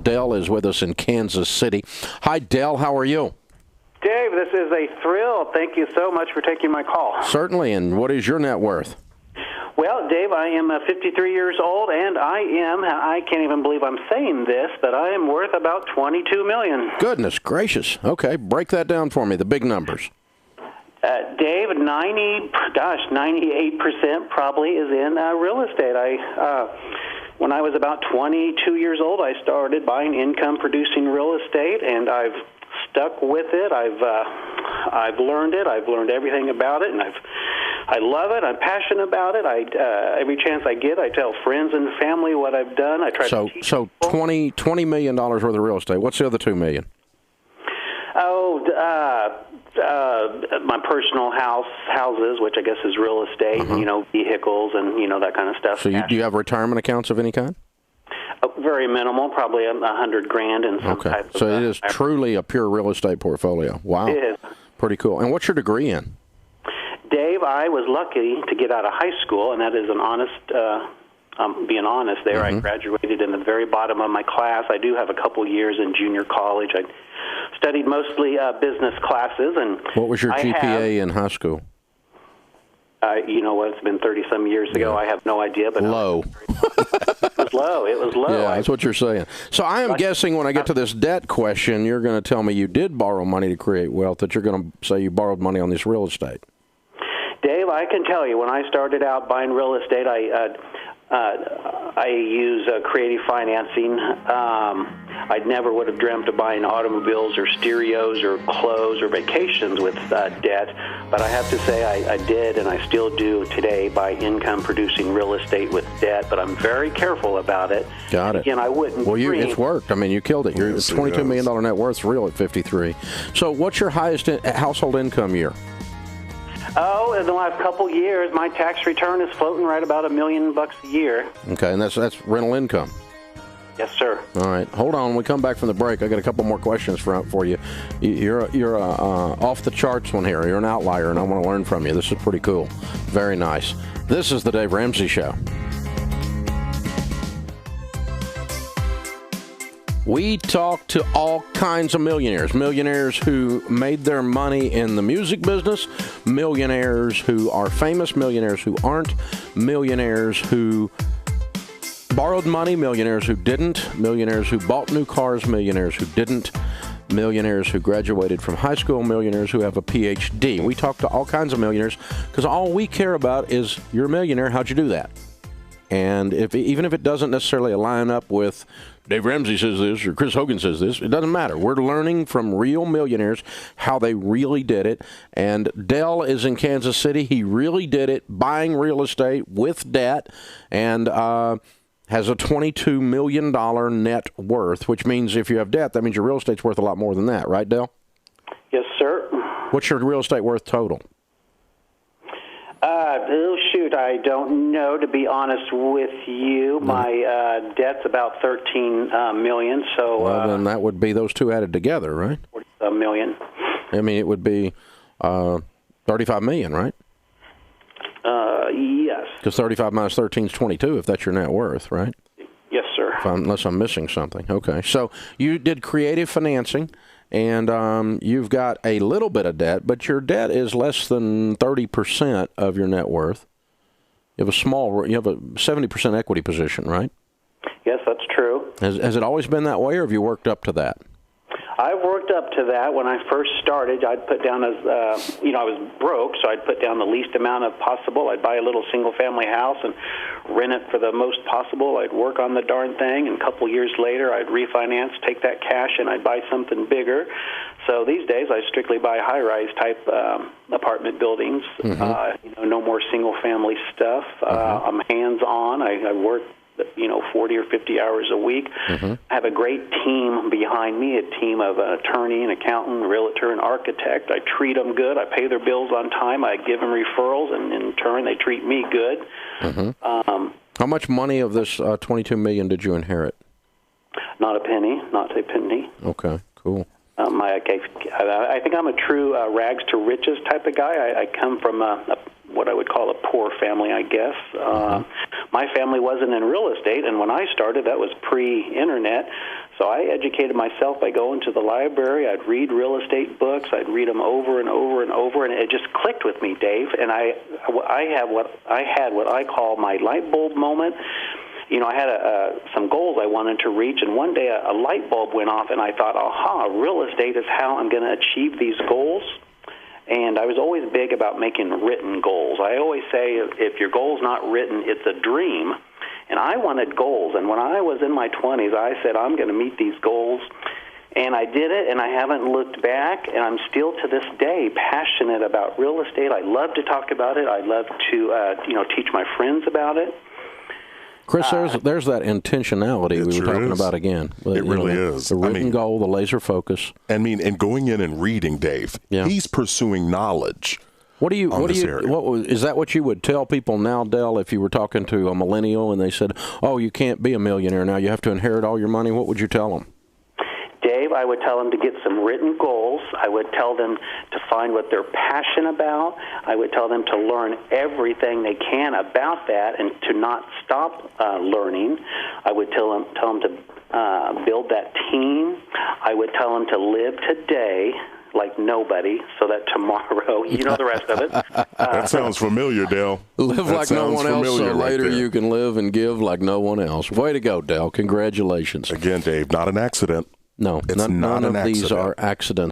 Dell is with us in Kansas City. Hi, Dell. How are you? Dave, this is a thrill. Thank you so much for taking my call. Certainly. And what is your net worth? Well, Dave, I am 53 years old, and I can't even believe I'm saying this, but I am worth about $22 million. Goodness gracious. Okay, break that down for me, the big numbers. Dave, 98% probably is in real estate. When I was about 22 years old, I started buying income-producing real estate, and I've stuck with it. I've learned it. I've learned everything about it, and I love it. I'm passionate about it. Every chance I get, I tell friends and family what I've done. I try to teach people. $20 million worth of real estate. What's the other $2 million? My personal houses, which I guess is real estate, vehicles and, that kind of stuff. So do you have retirement accounts of any kind? Very minimal, probably $100,000 in some type of... So it is truly a pure real estate portfolio. Wow. It is. Pretty cool. And what's your degree in? Dave, I was lucky to get out of high school, and that is an honest... being honest there, I graduated in the very bottom of my class. I do have a couple years in junior college. I studied mostly business classes. And what was your GPA in high school? You know what? It's been 30-some years ago. Yeah. I have no idea. But low. It was low. It was low. Yeah, that's what you're saying. So I am guessing when I get to this debt question, you're going to tell me you did borrow money to create wealth, that you're going to say you borrowed money on this real estate. Dave, I can tell you, when I started out buying real estate, I use creative financing. I never would have dreamt of buying automobiles or stereos or clothes or vacations with debt, but I have to say I did, and I still do today, buy income-producing real estate with debt, but I'm very careful about it. Got it. Again, I wouldn't Well, it's worked. I mean, you killed it. Your $22 million net worth's real at 53. So what's your highest household income year? Oh, in the last couple years, my tax return is floating right about $1 million a year. Okay, and that's rental income. Yes, sir. All right, hold on. When we come back from the break, I got a couple more questions for you. You're off the charts one here. You're an outlier, and I want to learn from you. This is pretty cool. Very nice. This is the Dave Ramsey Show. We talk to all kinds of millionaires who made their money in the music business, millionaires who are famous, millionaires who aren't, millionaires who borrowed money, millionaires who didn't, millionaires who bought new cars, millionaires who didn't, millionaires who graduated from high school, millionaires who have a PhD. We talk to all kinds of millionaires because all we care about is you're a millionaire, how'd you do that? And even if it doesn't necessarily line up with Dave Ramsey says this or Chris Hogan says this, it doesn't matter. We're learning from real millionaires how they really did it. And Dell is in Kansas City. He really did it, buying real estate with debt, and has a $22 million net worth, which means if you have debt, that means your real estate's worth a lot more than that, right, Dell? Yes, sir. What's your real estate worth total? I don't know, to be honest with you. My debt's about $13 million. So, well, then that would be those two added together, right? $40 million. I mean, it would be $35 million, right? Yes. Because 35 minus 13 is 22, if that's your net worth, right? Yes, sir. Unless I'm missing something. Okay. So you did creative financing, and you've got a little bit of debt, but your debt is less than 30% of your net worth. You have a 70% equity position, right? Yes, that's true. Has it always been that way, or have you worked up to that? I've worked up to that. When I first started, I'd put down I was broke, so I'd put down the least amount of possible. I'd buy a little single-family house and rent it for the most possible. I'd work on the darn thing, and a couple years later, I'd refinance, take that cash, and I'd buy something bigger. So these days, I strictly buy high-rise type apartment buildings. No more single-family stuff. I'm hands-on. I work 40 or 50 hours a week. I have a great team behind me, a team of an attorney, an accountant, a realtor, an architect. I treat them good. I pay their bills on time. I give them referrals, and in turn, they treat me good. How much money of this $22 million did you inherit? Not a penny. Not a penny. Okay, cool. I think I'm a true rags to riches type of guy. I come from what I would call a poor family, I guess. My family wasn't in real estate, and when I started, that was pre-internet. So I educated myself by going to the library. I'd read real estate books. I'd read them over and over and over, and it just clicked with me, Dave. And I had what I call my light bulb moment. You know, I had some goals I wanted to reach, and one day a light bulb went off, and I thought, aha, real estate is how I'm going to achieve these goals. And I was always big about making written goals. I always say if your goal's not written, it's a dream. And I wanted goals. And when I was in my 20s, I said, I'm going to meet these goals. And I did it, and I haven't looked back. And I'm still, to this day, passionate about real estate. I love to talk about it. I love to, teach my friends about it. Chris, there's that intentionality we were talking about again. It really is. The written goal, the laser focus. And going in and reading, Dave, he's pursuing knowledge. Is that what you would tell people now, Del, if you were talking to a millennial and they said, oh, you can't be a millionaire now, you have to inherit all your money? What would you tell them? Dave, I would tell them to get some written goals. I would tell them to find what they're passionate about. I would tell them to learn everything they can about that and to not stop learning. I would tell them to build that team. I would tell them to live today like nobody, so that tomorrow, you know the rest of it. That sounds familiar, Dale. Live like no one else, so later you can live and give like no one else. Way to go, Dale. Congratulations. Again, Dave, not an accident. No, none of these are accidents.